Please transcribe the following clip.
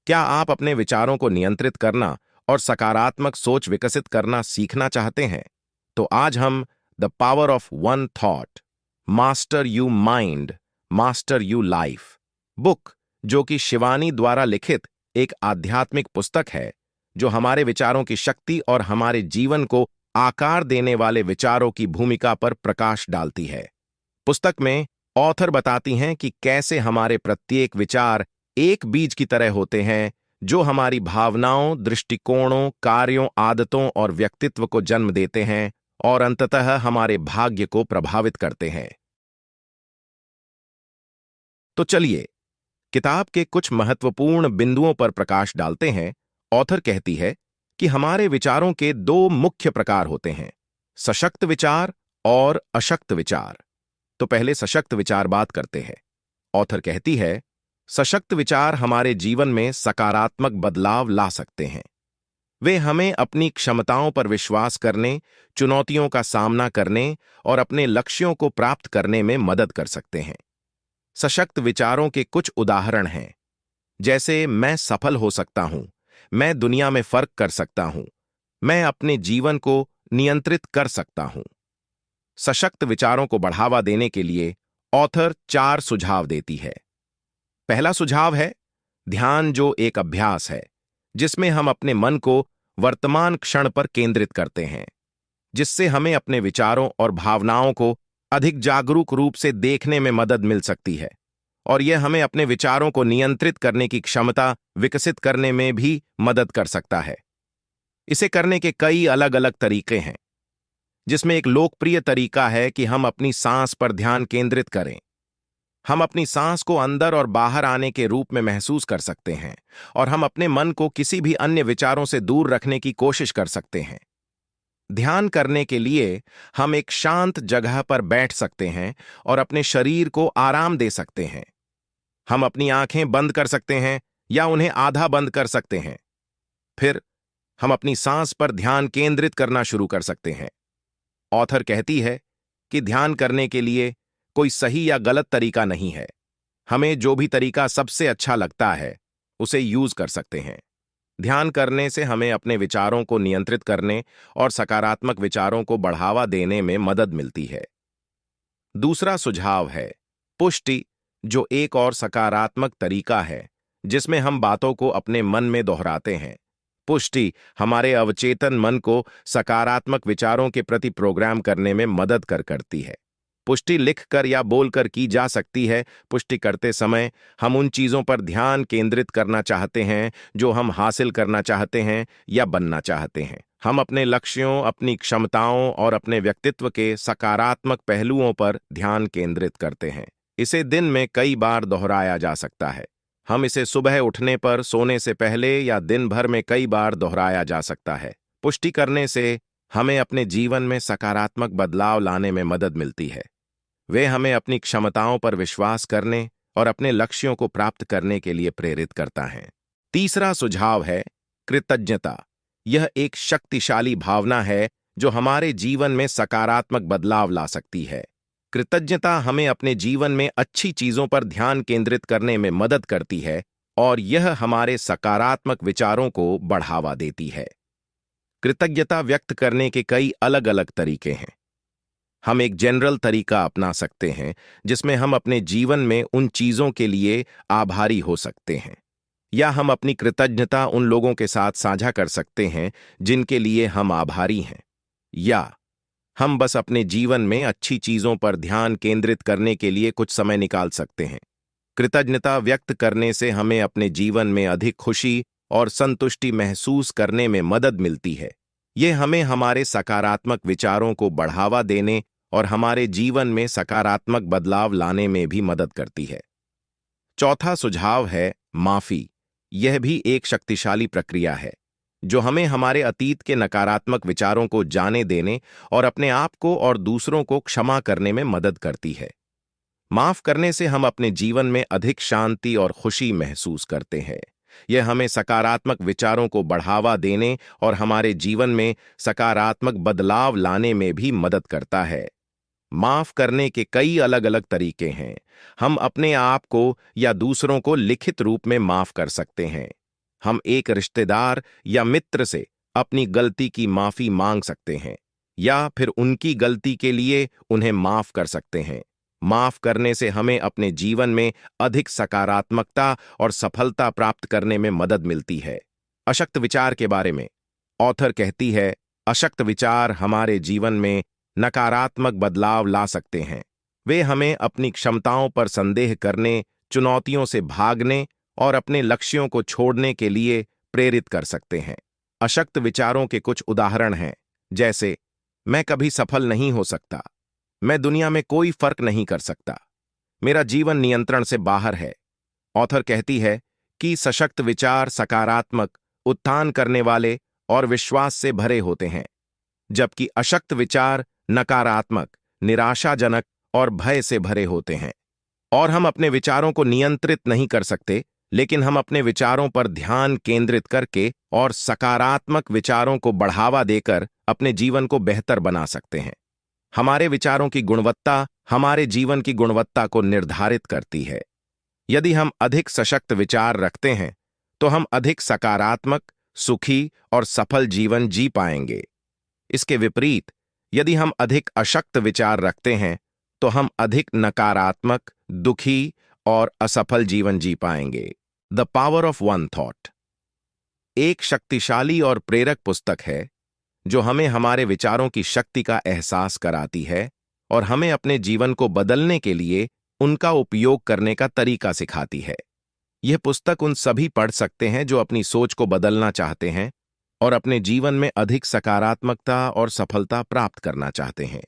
क्या आप अपने विचारों को नियंत्रित करना और सकारात्मक सोच विकसित करना सीखना चाहते हैं? तो आज हम the power of one thought, master you mind, master you life book, जो कि शिवानी द्वारा लिखित एक आध्यात्मिक पुस्तक है, जो हमारे विचारों की शक्ति और हमारे जीवन को आकार देने वाले विचारों की भूमिका पर प्रकाश डालती है। पुस्तक में ऑथर बताती हैं कि कैसे हमारे प्रत्येक विचार एक बीज की तरह होते हैं, जो हमारी भावनाओं, दृष्टिकोणों, कार्यों, आदतों और व्यक्तित्व को जन्म देते हैं और अंततः हमारे भाग्य को प्रभावित करते हैं। तो चलिए, किताब के कुछ महत्वपूर्ण बिंदुओं पर प्रकाश डालते हैं। ऑथर कहती है कि हमारे विचारों के दो मुख्य प्रकार होते हैं, सशक्त विचार और अशक्त विचार। तो पहले सशक्त विचार बात करते हैं। ऑथर कहती है, सशक्त विचार हमारे जीवन में सकारात्मक बदलाव ला सकते हैं। वे हमें अपनी क्षमताओं पर विश्वास करने, चुनौतियों का सामना करने और अपने लक्ष्यों को प्राप्त करने में मदद कर सकते हैं। सशक्त विचारों के कुछ उदाहरण हैं, जैसे मैं सफल हो सकता हूं, मैं दुनिया में फर्क कर सकता हूं, मैं अपने जीवन को नियंत्रित कर सकता हूं। सशक्त विचारों को बढ़ावा देने के लिए ऑथर 4 सुझाव देती है। पहला सुझाव है ध्यान, जो एक अभ्यास है जिसमें हम अपने मन को वर्तमान क्षण पर केंद्रित करते हैं, जिससे हमें अपने विचारों और भावनाओं को अधिक जागरूक रूप से देखने में मदद मिल सकती है, और यह हमें अपने विचारों को नियंत्रित करने की क्षमता विकसित करने में भी मदद कर सकता है। इसे करने के कई अलग अलग तरीके हैं, जिसमें एक लोकप्रिय तरीका है कि हम अपनी सांस पर ध्यान केंद्रित करें। हम अपनी सांस को अंदर और बाहर आने के रूप में महसूस कर सकते हैं, और हम अपने मन को किसी भी अन्य विचारों से दूर रखने की कोशिश कर सकते हैं। ध्यान करने के लिए हम एक शांत जगह पर बैठ सकते हैं और अपने शरीर को आराम दे सकते हैं। हम अपनी आंखें बंद कर सकते हैं या उन्हें आधा बंद कर सकते हैं। फिर हम अपनी सांस पर ध्यान केंद्रित करना शुरू कर सकते हैं। ऑथर कहती है कि ध्यान करने के लिए कोई सही या गलत तरीका नहीं है। हमें जो भी तरीका सबसे अच्छा लगता है उसे यूज कर सकते हैं। ध्यान करने से हमें अपने विचारों को नियंत्रित करने और सकारात्मक विचारों को बढ़ावा देने में मदद मिलती है। दूसरा सुझाव है पुष्टि, जो एक और सकारात्मक तरीका है जिसमें हम बातों को अपने मन में दोहराते हैं। पुष्टि हमारे अवचेतन मन को सकारात्मक विचारों के प्रति प्रोग्राम करने में मदद करती है। पुष्टि लिखकर या बोलकर की जा सकती है। पुष्टि करते समय हम उन चीजों पर ध्यान केंद्रित करना चाहते हैं जो हम हासिल करना चाहते हैं या बनना चाहते हैं। हम अपने लक्ष्यों, अपनी क्षमताओं और अपने व्यक्तित्व के सकारात्मक पहलुओं पर ध्यान केंद्रित करते हैं। इसे दिन में कई बार दोहराया जा सकता है। हम इसे सुबह उठने पर, सोने से पहले या दिन भर में कई बार दोहराया जा सकता है। पुष्टि करने से हमें अपने जीवन में सकारात्मक बदलाव लाने में मदद मिलती है। वे हमें अपनी क्षमताओं पर विश्वास करने और अपने लक्ष्यों को प्राप्त करने के लिए प्रेरित करता है। तीसरा सुझाव है कृतज्ञता। यह एक शक्तिशाली भावना है जो हमारे जीवन में सकारात्मक बदलाव ला सकती है। कृतज्ञता हमें अपने जीवन में अच्छी चीजों पर ध्यान केंद्रित करने में मदद करती है, और यह हमारे सकारात्मक विचारों को बढ़ावा देती है। कृतज्ञता व्यक्त करने के कई अलग अलग तरीके हैं। हम एक जनरल तरीका अपना सकते हैं जिसमें हम अपने जीवन में उन चीजों के लिए आभारी हो सकते हैं, या हम अपनी कृतज्ञता उन लोगों के साथ साझा कर सकते हैं जिनके लिए हम आभारी हैं, या हम बस अपने जीवन में अच्छी चीजों पर ध्यान केंद्रित करने के लिए कुछ समय निकाल सकते हैं। कृतज्ञता व्यक्त करने से हमें अपने जीवन में अधिक खुशी और संतुष्टि महसूस करने में मदद मिलती है। यह हमें हमारे सकारात्मक विचारों को बढ़ावा देने और हमारे जीवन में सकारात्मक बदलाव लाने में भी मदद करती है। चौथा सुझाव है माफी। यह भी एक शक्तिशाली प्रक्रिया है जो हमें हमारे अतीत के नकारात्मक विचारों को जाने देने और अपने आप को और दूसरों को क्षमा करने में मदद करती है। माफ करने से हम अपने जीवन में अधिक शांति और खुशी महसूस करते हैं। यह हमें सकारात्मक विचारों को बढ़ावा देने और हमारे जीवन में सकारात्मक बदलाव लाने में भी मदद करता है। माफ करने के कई अलग अलग तरीके हैं। हम अपने आप को या दूसरों को लिखित रूप में माफ कर सकते हैं। हम एक रिश्तेदार या मित्र से अपनी गलती की माफी मांग सकते हैं या फिर उनकी गलती के लिए उन्हें माफ कर सकते हैं। माफ करने से हमें अपने जीवन में अधिक सकारात्मकता और सफलता प्राप्त करने में मदद मिलती है। अशक्त विचार के बारे में ऑथर कहती है, अशक्त विचार हमारे जीवन में नकारात्मक बदलाव ला सकते हैं। वे हमें अपनी क्षमताओं पर संदेह करने, चुनौतियों से भागने और अपने लक्ष्यों को छोड़ने के लिए प्रेरित कर सकते हैं। अशक्त विचारों के कुछ उदाहरण हैं, जैसे मैं कभी सफल नहीं हो सकता, मैं दुनिया में कोई फर्क नहीं कर सकता, मेरा जीवन नियंत्रण से बाहर है। ऑथर कहती है कि सशक्त विचार सकारात्मक, उत्थान करने वाले और विश्वास से भरे होते हैं, जबकि अशक्त विचार नकारात्मक, निराशाजनक और भय से भरे होते हैं। और हम अपने विचारों को नियंत्रित नहीं कर सकते, लेकिन हम अपने विचारों पर ध्यान केंद्रित करके और सकारात्मक विचारों को बढ़ावा देकर अपने जीवन को बेहतर बना सकते हैं। हमारे विचारों की गुणवत्ता हमारे जीवन की गुणवत्ता को निर्धारित करती है। यदि हम अधिक सशक्त विचार रखते हैं, तो हम अधिक सकारात्मक, सुखी और सफल जीवन जी पाएंगे। इसके विपरीत, यदि हम अधिक अशक्त विचार रखते हैं, तो हम अधिक नकारात्मक, दुखी और असफल जीवन जी पाएंगे। The power of one thought एक शक्तिशाली और प्रेरक पुस्तक है जो हमें हमारे विचारों की शक्ति का एहसास कराती है और हमें अपने जीवन को बदलने के लिए उनका उपयोग करने का तरीका सिखाती है। यह पुस्तक उन सभी पढ़ सकते हैं जो अपनी सोच को बदलना चाहते हैं और अपने जीवन में अधिक सकारात्मकता और सफलता प्राप्त करना चाहते हैं।